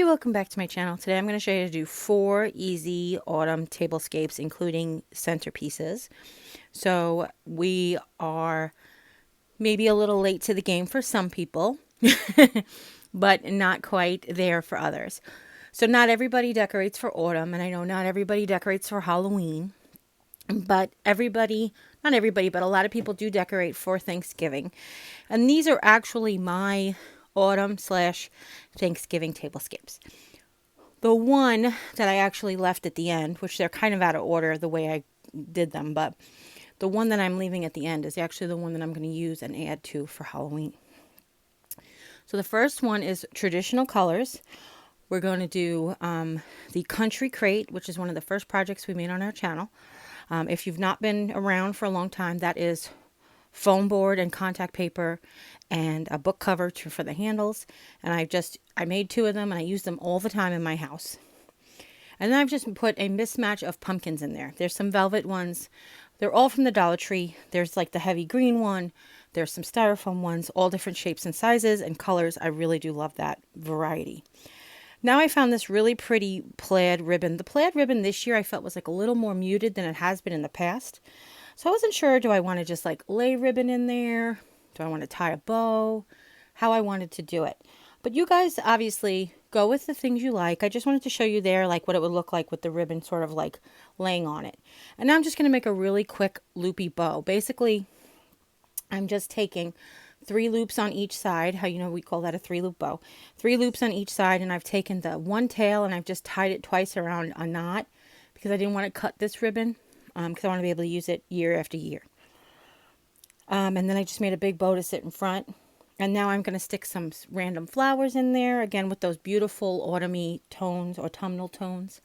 welcome back to my channel. Today I'm going to show you how to do 4 easy autumn tablescapes, including centerpieces. So we are maybe a little late to the game for some people, but not quite there for others. So not everybody decorates for autumn, and I know not everybody decorates for Halloween, but not everybody, but a lot of people do decorate for Thanksgiving. And these are actually my autumn/Thanksgiving tablescapes. The one that I actually left at the end, which they're kind of out of order the way I did them, but the one that I'm leaving at the end is actually the one that I'm going to use and add to for Halloween. So the first one is traditional colors. We're going to do the country crate, which is one of the first projects we made on our channel. If you've not been around for a long time, that is foam board and contact paper and a book cover for the handles. And I made 2 of them and I use them all the time in my house. And then I've just put a mismatch of pumpkins in there. There's some velvet ones. They're all from the Dollar Tree. There's like the heavy green one. There's some styrofoam ones, all different shapes and sizes and colors. I really do love that variety. Now I found this really pretty plaid ribbon. The plaid ribbon this year I felt was like a little more muted than it has been in the past. So I wasn't sure, do I want to just like lay ribbon in there? Do I want to tie a bow? How I wanted to do it. But you guys obviously go with the things you like. I just wanted to show you there like what it would look like with the ribbon sort of like laying on it. And now I'm just going to make a really quick loopy bow. Basically, I'm just taking 3 loops on each side. How you know we call that a 3-loop bow. 3 loops on each side, and I've taken the one tail and I've just tied it twice around a knot because I didn't want to cut this ribbon because I want to be able to use it year after year. And then I just made a big bow to sit in front. And now I'm going to stick some random flowers in there, again with those beautiful autumny tones, autumnal tones.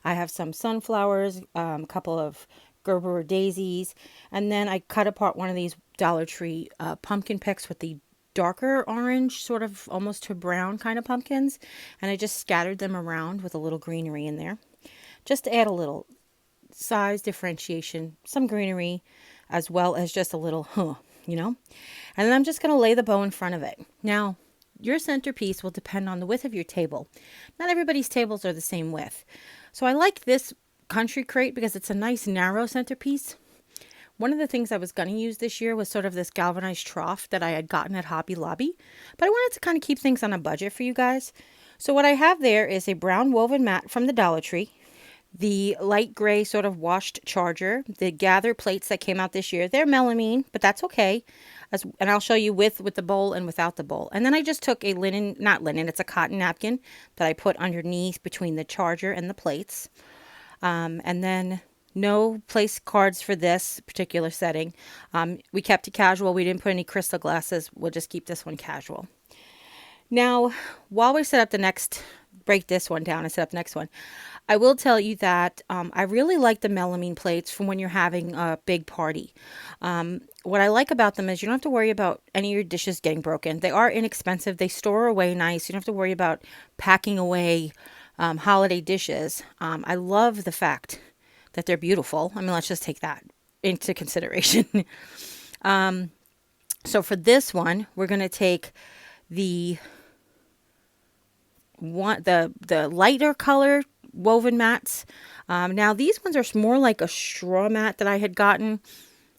I have some sunflowers, a couple of Gerber daisies, and then I cut apart one of these Dollar Tree pumpkin picks with the darker orange, sort of almost to brown kind of pumpkins, and I just scattered them around with a little greenery in there, just to add a little size differentiation, some greenery, as well as just a little, you know. And then I'm just going to lay the bow in front of it. Now, your centerpiece will depend on the width of your table. Not everybody's tables are the same width. So I like this country crate because it's a nice narrow centerpiece. One of the things I was going to use this year was sort of this galvanized trough that I had gotten at Hobby Lobby. But I wanted to kind of keep things on a budget for you guys. So what I have there is a brown woven mat from the Dollar Tree. The light gray sort of washed charger. The gather plates that came out this year. They're melamine, but that's okay. And I'll show you with the bowl and without the bowl. And then I just took a linen, not linen, it's a cotton napkin that I put underneath between the charger and the plates. And then no place cards for this particular setting. We kept it casual. We didn't put any crystal glasses. We'll just keep this one casual. Now, while we set up the next, break this one down and set up the next one, I will tell you that I really like the melamine plates from when you're having a big party. What I like about them is you don't have to worry about any of your dishes getting broken. They are inexpensive. They store away nice. You don't have to worry about packing away holiday dishes. I love the fact that they're beautiful. I mean, let's just take that into consideration. So for this one, we're going to take the lighter color woven mats. Now these ones are more like a straw mat that I had gotten.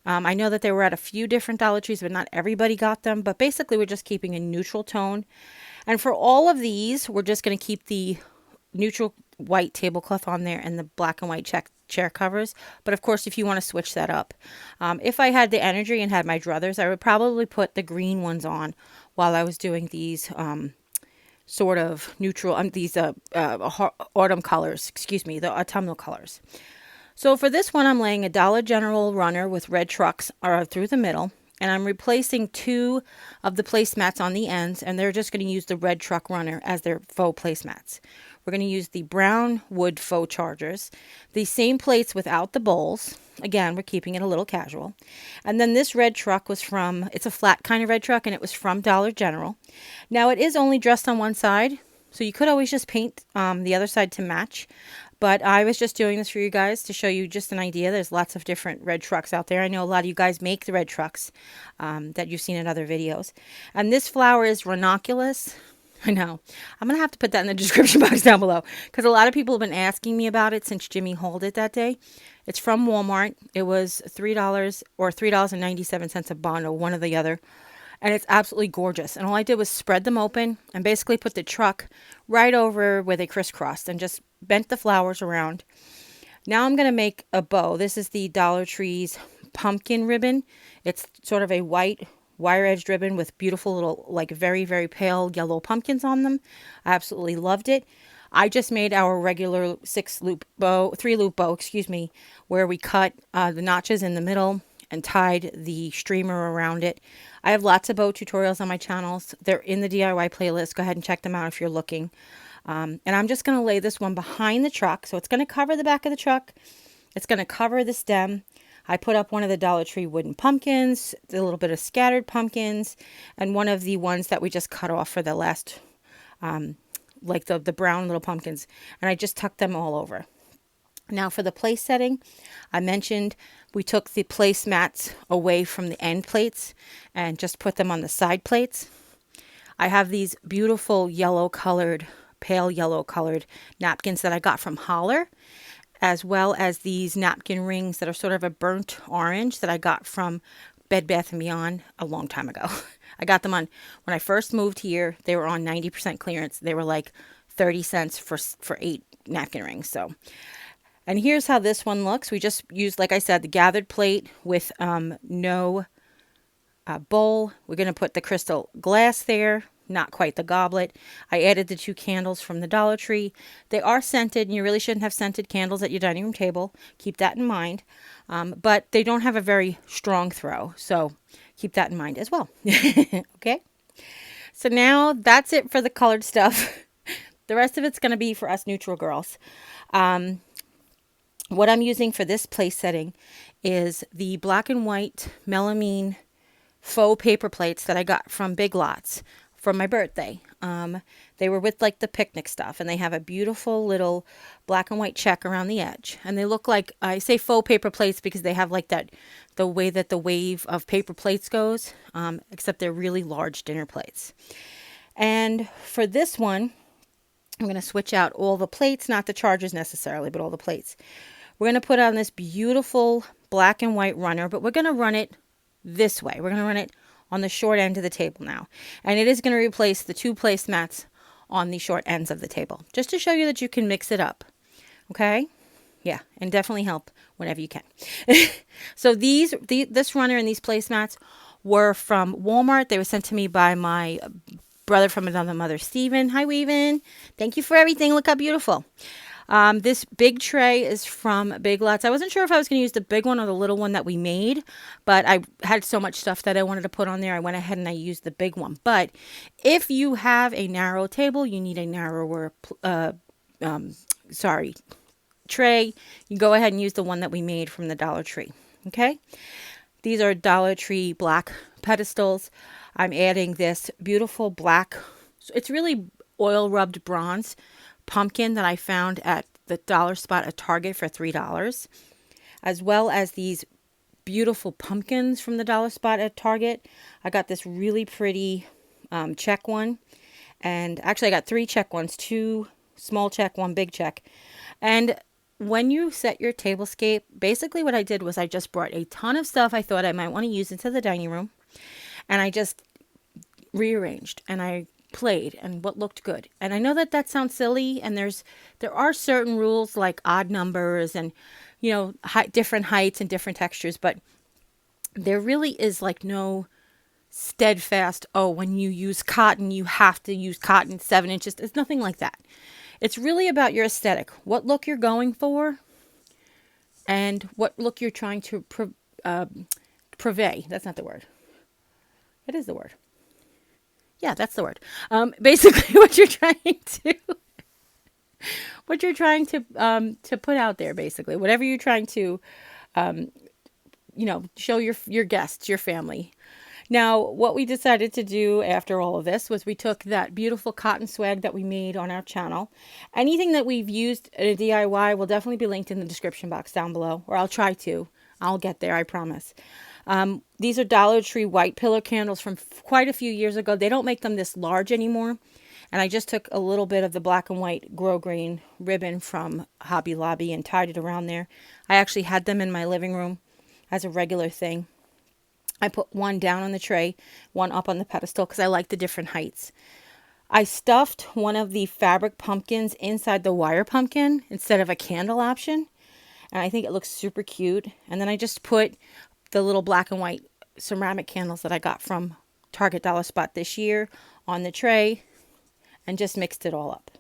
I know that they were at a few different Dollar Trees, but not everybody got them. But basically, we're just keeping a neutral tone. And for all of these, we're just going to keep the neutral white tablecloth on there and the black and white chair covers. But of course, if you want to switch that up, if I had the energy and had my druthers, I would probably put the green ones on while I was doing these sort of neutral, these autumn colors, the autumnal colors. So for this one, I'm laying a Dollar General runner with red trucks through the middle, and I'm replacing 2 of the placemats on the ends, and they're just going to use the red truck runner as their faux placemats. We're going to use the brown wood faux chargers, the same plates without the bowls. Again, we're keeping it a little casual. And then this red truck was it's a flat kind of red truck, and it was from Dollar General. Now, it is only dressed on one side, so you could always just paint the other side to match. But I was just doing this for you guys to show you just an idea. There's lots of different red trucks out there. I know a lot of you guys make the red trucks that you've seen in other videos. And this flower is ranunculus. I know. I'm going to have to put that in the description box down below because a lot of people have been asking me about it since Jimmy hauled it that day. It's from Walmart. It was $3 or $3.97 a bundle, one or the other. And it's absolutely gorgeous. And all I did was spread them open and basically put the truck right over where they crisscrossed and just bent the flowers around. Now I'm going to make a bow. This is the Dollar Tree's pumpkin ribbon. It's sort of a white wire edged ribbon with beautiful little, like very, very pale yellow pumpkins on them. I absolutely loved it. I just made our regular 3-loop bow, where we cut the notches in the middle and tied the streamer around it. I have lots of bow tutorials on my channels. They're in the DIY playlist. Go ahead and check them out if you're looking. And I'm just going to lay this one behind the truck. So it's going to cover the back of the truck. It's going to cover the stem. I put up one of the Dollar Tree wooden pumpkins, a little bit of scattered pumpkins, and one of the ones that we just cut off for the last, like the brown little pumpkins. And I just tucked them all over. Now for the place setting, I mentioned we took the placemats away from the end plates and just put them on the side plates. I have these beautiful pale yellow colored napkins that I got from Holler, as well as these napkin rings that are sort of a burnt orange that I got from Bed Bath & Beyond a long time ago. I got them when I first moved here. They were on 90% clearance. They were like 30 cents for 8 napkin rings. So, and here's how this one looks. We just used, like I said, the gathered plate with no bowl. We're going to put the crystal glass there. Not quite the goblet. I added the 2 candles from the Dollar Tree. They are scented, and you really shouldn't have scented candles at your dining room table. Keep that in mind. But they don't have a very strong throw, so keep that in mind as well. Okay? So now that's it for the colored stuff. The rest of it's going to be for us neutral girls. What I'm using for this place setting is the black and white melamine faux paper plates that I got from Big Lots for my birthday. They were with like the picnic stuff, and they have a beautiful little black and white check around the edge. And they look like, I say faux paper plates because they have like that, the way that the wave of paper plates goes, except they're really large dinner plates. And for this one, I'm going to switch out all the plates, not the chargers necessarily, but all the plates. We're going to put on this beautiful black and white runner, but we're going to run it this way. We're going to run it on the short end of the table now. And it is going to replace the 2 placemats on the short ends of the table, just to show you that you can mix it up. Okay? Yeah, and definitely help whenever you can. So this runner and these placemats were from Walmart. They were sent to me by my brother from another mother, Steven. Hi, Weavin. Thank you for everything. Look how beautiful. This big tray is from Big Lots. I wasn't sure if I was going to use the big one or the little one that we made, but I had so much stuff that I wanted to put on there. I went ahead and I used the big one. But if you have a narrow table, you need a narrower, tray. You go ahead and use the one that we made from the Dollar Tree. Okay. These are Dollar Tree black pedestals. I'm adding this beautiful black, it's really oil rubbed bronze pumpkin that I found at the Dollarspot at Target for $3, as well as these beautiful pumpkins from the Dollarspot at Target. I got this really pretty check one, and actually I got 3 check ones, 2 small check, 1 big check. And when you set your tablescape, basically what I did was I just brought a ton of stuff I thought I might want to use into the dining room, and I just rearranged and I played and what looked good. And I know that sounds silly, and there are certain rules like odd numbers and different heights and different textures, but there really is like no steadfast, when you use cotton you have to use cotton 7 inches. It's nothing like that. It's really about your aesthetic, what look you're going for and what look you're trying to purvey. That's not the word. It is the word. Yeah, that's the word. Basically, what you're trying to put out there. Basically, whatever you're trying to, show your guests, your family. Now, what we decided to do after all of this was we took that beautiful cotton swag that we made on our channel. Anything that we've used in a DIY will definitely be linked in the description box down below, or I'll try to. I'll get there, I promise. These are Dollar Tree white pillar candles from quite a few years ago. They don't make them this large anymore. And I just took a little bit of the black and white grosgrain ribbon from Hobby Lobby and tied it around there. I actually had them in my living room as a regular thing. I put one down on the tray, one up on the pedestal because I like the different heights. I stuffed one of the fabric pumpkins inside the wire pumpkin instead of a candle option. And I think it looks super cute. And then I just put the little black and white ceramic candles that I got from Target Dollar Spot this year on the tray and just mixed it all up.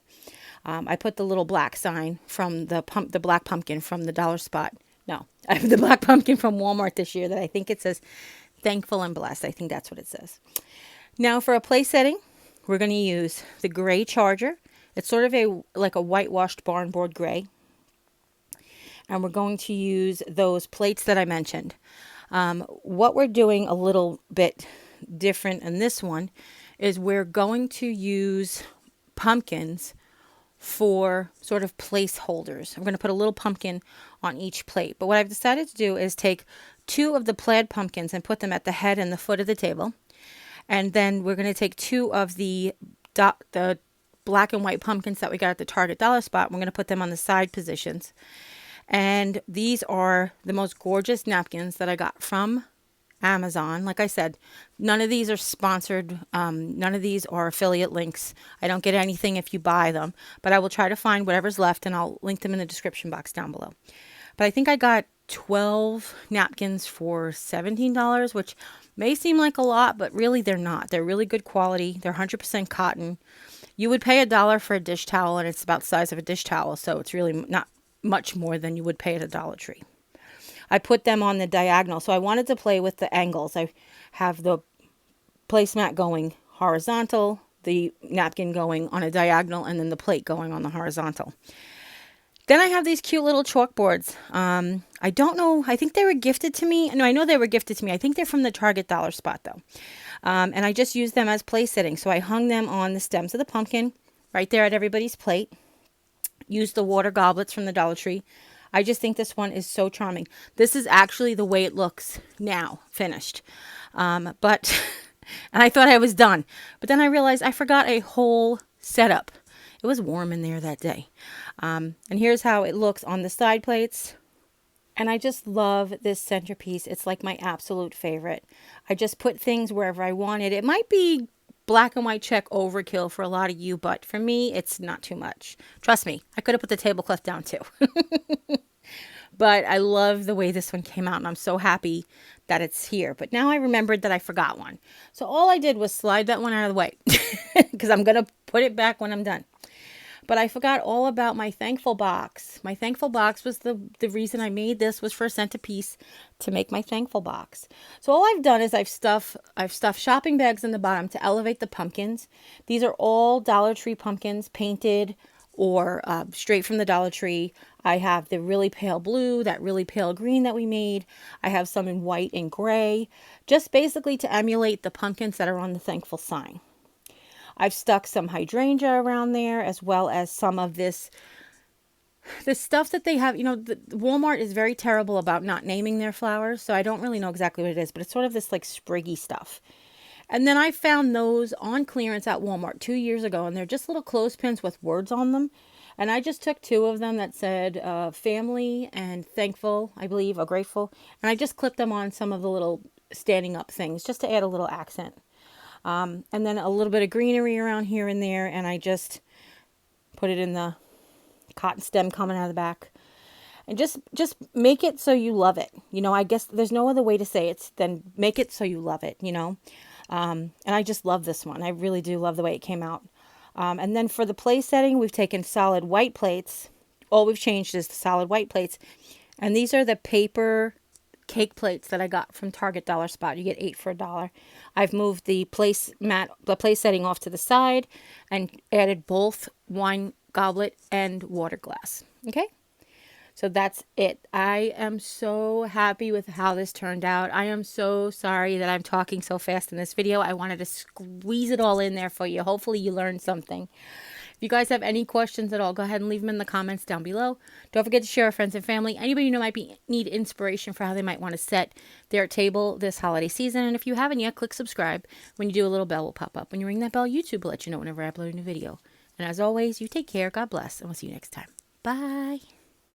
I put the little black sign from the black pumpkin from the Dollar Spot. No, I have the black pumpkin from Walmart this year that I think it says thankful and blessed. I think that's what it says. Now for a place setting, we're going to use the gray charger. It's sort of like a whitewashed barn board gray. And we're going to use those plates that I mentioned. What we're doing a little bit different in this one is we're going to use pumpkins for sort of placeholders. I'm going to put a little pumpkin on each plate. But what I've decided to do is take 2 of the plaid pumpkins and put them at the head and the foot of the table. And then we're going to take 2 of the black and white pumpkins that we got at the Target Dollar Spot. We're going to put them on the side positions. And these are the most gorgeous napkins that I got from Amazon. Like I said, none of these are sponsored. None of these are affiliate links. I don't get anything if you buy them. But I will try to find whatever's left and I'll link them in the description box down below. But I think I got 12 napkins for $17, which may seem like a lot, but really they're not. They're really good quality. They're 100% cotton. You would pay $1 for a dish towel, and it's about the size of a dish towel, so it's really not much more than you would pay at a Dollar Tree. I put them on the diagonal, so I wanted to play with the angles. I have the placemat going horizontal, the napkin going on a diagonal, and then the plate going on the horizontal. Then I have these cute little chalkboards. I don't know. I think they were gifted to me. No, I know they were gifted to me. I think they're from the Target Dollar Spot, though. And I just used them as place setting. So I hung them on the stems of the pumpkin right there at everybody's plate. Used the water goblets from the Dollar Tree. I just think this one is so charming. This is actually the way it looks now, finished. But and I thought I was done. But then I realized I forgot a whole setup. It was warm in there that day. And here's how it looks on the side plates. And I just love this centerpiece. It's like my absolute favorite. I just put things wherever I wanted. It might be black and white check overkill for a lot of you, but for me, it's not too much. Trust me, I could have put the tablecloth down too. But I love the way this one came out, and I'm so happy that it's here. But now I remembered that I forgot one. So all I did was slide that one out of the way because I'm going to put it back when I'm done. But I forgot all about my thankful box. My thankful box was the reason I made this was for a centerpiece to make my thankful box. So all I've done is I've stuffed shopping bags in the bottom to elevate the pumpkins. These are all Dollar Tree pumpkins, painted or straight from the Dollar Tree. I have the really pale blue, that really pale green that we made. I have some in white and gray, just basically to emulate the pumpkins that are on the thankful sign. I've stuck some hydrangea around there, as well as some of the stuff that they have. You know, Walmart is very terrible about not naming their flowers, so I don't really know exactly what it is, but it's sort of this like spriggy stuff. And then I found those on clearance at Walmart 2 years ago, and they're just little clothespins with words on them. And I just took 2 of them that said family and thankful, I believe, or grateful. And I just clipped them on some of the little standing up things just to add a little accent. And then a little bit of greenery around here and there. And I just put it in the cotton stem coming out of the back. And just make it so you love it. You know, I guess there's no other way to say it than make it so you love it, you know. And I just love this one. I really do love the way it came out. And then for the place setting, we've taken solid white plates. All we've changed is the solid white plates. And these are the paper cake plates that I got from Target Dollar Spot. You get 8 for $1. I've moved the place setting off to the side and added both wine goblet and water glass. Okay? So that's it. I am so happy with how this turned out. I am so sorry that I'm talking so fast in this video. I wanted to squeeze it all in there for you. Hopefully you learned something. If you guys have any questions at all, go ahead and leave them in the comments down below. Don't forget to share with friends and family. Anybody you know might need inspiration for how they might want to set their table this holiday season. And if you haven't yet, click subscribe. When you do, a little bell will pop up. When you ring that bell, YouTube will let you know whenever I upload a new video. And as always, you take care, God bless, and we'll see you next time. Bye.